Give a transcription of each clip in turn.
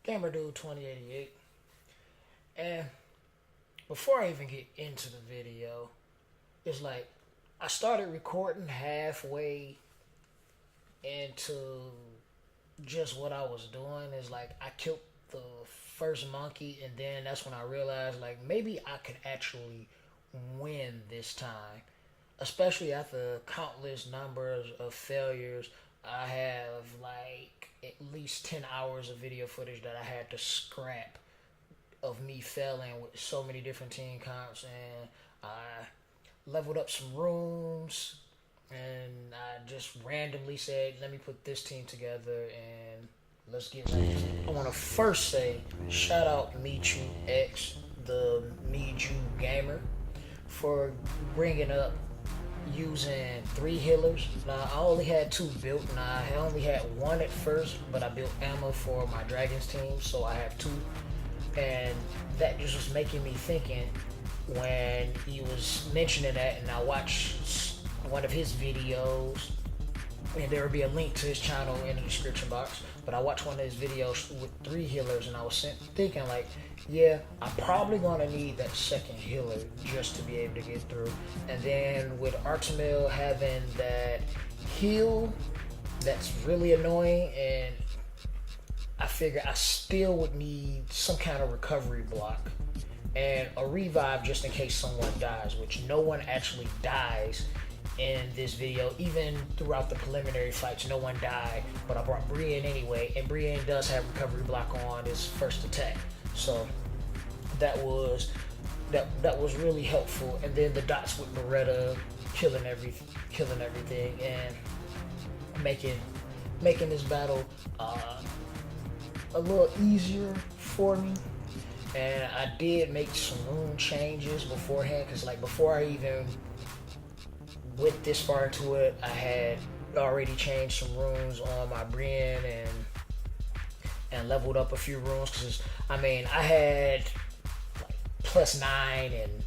Gamer Dude 2088. And before I even get into the video, it's like I started recording halfway into just what I was doing. It's like I killed the first monkey, and then that's when I realized like maybe I could actually win this time, especially after countless numbers of failures. I have like at least 10 hours of video footage that I had to scrap of me failing with so many different team comps, and I leveled up some rooms, and I just randomly said, let me put this team together and let's get right. I want to first say shout out MichuX, the MichuX Gamer, for bringing up using 3 healers. Now I only had 2 built, and I only had 1 at first, but I built ammo for my Dragons team, so I have 2. And that just was making me thinking when he was mentioning that, and I watched one of his videos, and there will be a link to his channel in the description box, but I watched one of his videos with 3 healers, and I was thinking like, yeah, I'm probably going to need that second healer just to be able to get through. And then with Artamiel having that heal that's really annoying, and I figure I still would need some kind of recovery block and a revive just in case someone dies, which no one actually dies in this video. Even throughout the preliminary fights, no one died, but I brought Brienne anyway, and Brienne does have recovery block on his first attack, so that was really helpful. And then the dots with Beretta killing everything and making this battle a little easier for me. And I did make some rune changes beforehand, because like before I even went this far into it, I had already changed some runes on my Brienne and leveled up a few runes, because I mean I had like +9 and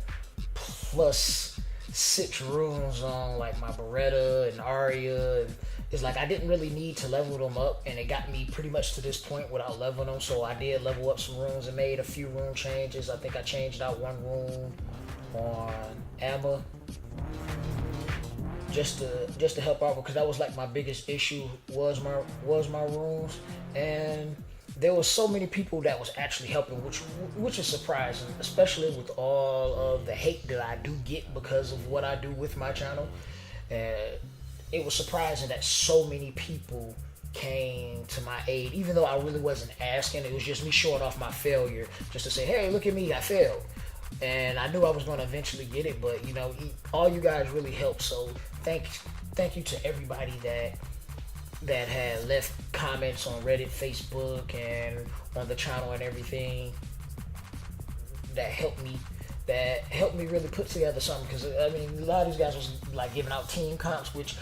+6 runes on like my Beretta and Arya, and it's like I didn't really need to level them up, and it got me pretty much to this point without leveling them. So I did level up some runes and made a few rune changes. I think I changed out 1 rune on Emma just to help out, because that was like my biggest issue was my runes. And there was so many people that was actually helping, which is surprising, especially with all of the hate that I do get because of what I do with my channel. And it was surprising that so many people came to my aid, even though I really wasn't asking. It was just me showing off my failure, just to say, hey, look at me, I failed. And I knew I was going to eventually get it, but you know, all you guys really helped. So thank you to everybody that had left comments on Reddit, Facebook, and on the channel and everything. That helped me really put together something, because I mean a lot of these guys was like giving out team comps, which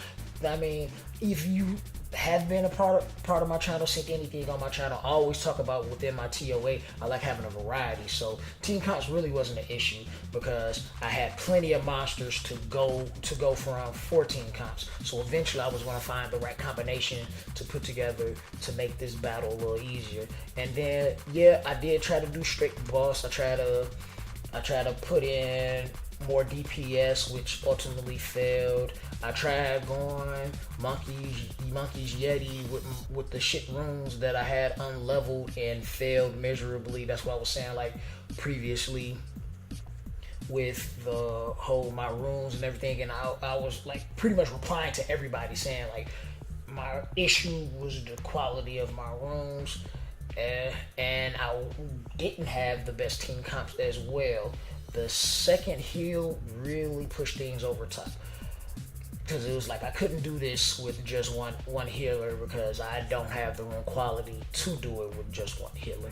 I mean, if you have been a part of my channel, seen anything on my channel, I always talk about within my TOA, I like having a variety. So team comps really wasn't an issue, because I had plenty of monsters to go from 14 comps. So eventually I was going to find the right combination to put together to make this battle a little easier. And then yeah, I did try to do straight boss. I try to put in more DPS, which ultimately failed. I tried going monkeys Yeti with the shit runes that I had unleveled, and failed miserably. That's what I was saying like previously with the whole my runes and everything. And I was like pretty much replying to everybody saying like my issue was the quality of my runes, and I didn't have the best team comps as well. The second heal really pushed things over top, because it was like I couldn't do this with just one healer, because I don't have the rune quality to do it with just 1 healer,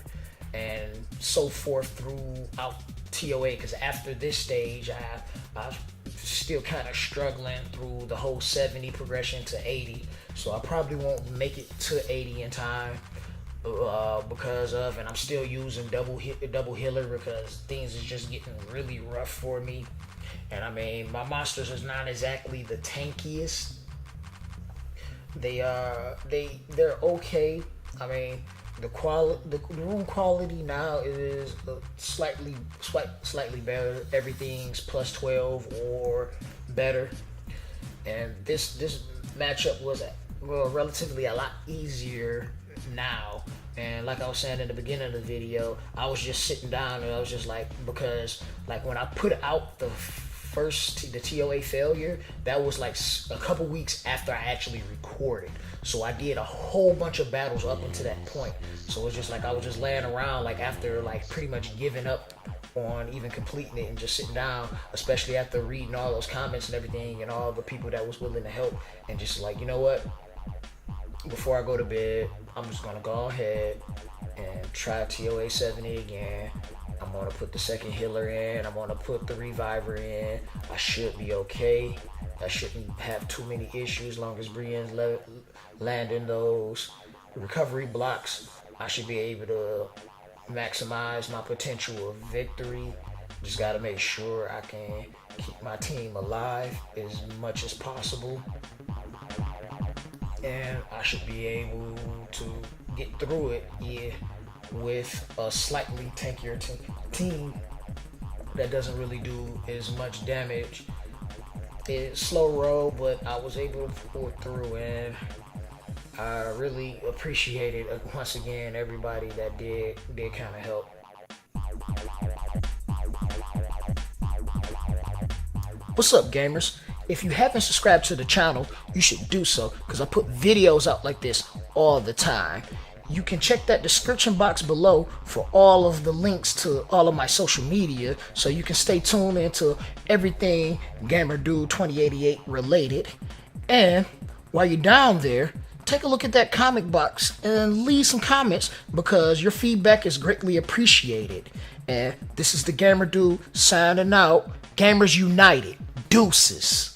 and so forth throughout TOA. Because after this stage, I'm still kind of struggling through the whole 70 progression to 80, so I probably won't make it to 80 in time. Because of, and I'm still using double healer, because things is just getting really rough for me. And I mean, my monsters is not exactly the tankiest. They're okay. I mean, the room quality now is slightly better. Everything's plus 12 or better, and this matchup was relatively a lot easier now. And like I was saying in the beginning of the video, I was just sitting down and I was just like, because like when I put out the TOA failure, that was like a couple weeks after I actually recorded. So I did a whole bunch of battles up until that point. So it was just like I was just laying around like after like pretty much giving up on even completing it and just sitting down, especially after reading all those comments and everything and all the people that was willing to help, and just like, you know what, before I go to bed, I'm just gonna go ahead and try TOA 70 again. I'm gonna put the second healer in. I'm gonna put the reviver in. I should be okay. I shouldn't have too many issues as long as Brienne's landing those recovery blocks. I should be able to maximize my potential of victory. Just gotta make sure I can keep my team alive as much as possible. And I should be able to get through it, with a slightly tankier team that doesn't really do as much damage. It's slow roll, but I was able to pull through, and I really appreciated once again everybody that did kind of help. What's up, gamers? If you haven't subscribed to the channel, you should do so, because I put videos out like this all the time. You can check that description box below for all of the links to all of my social media, so you can stay tuned into everything Gamer Dude 2088 related. And while you're down there, take a look at that comment box and leave some comments, because your feedback is greatly appreciated. And this is the Gamer Dude signing out. Gamers United. Deuces.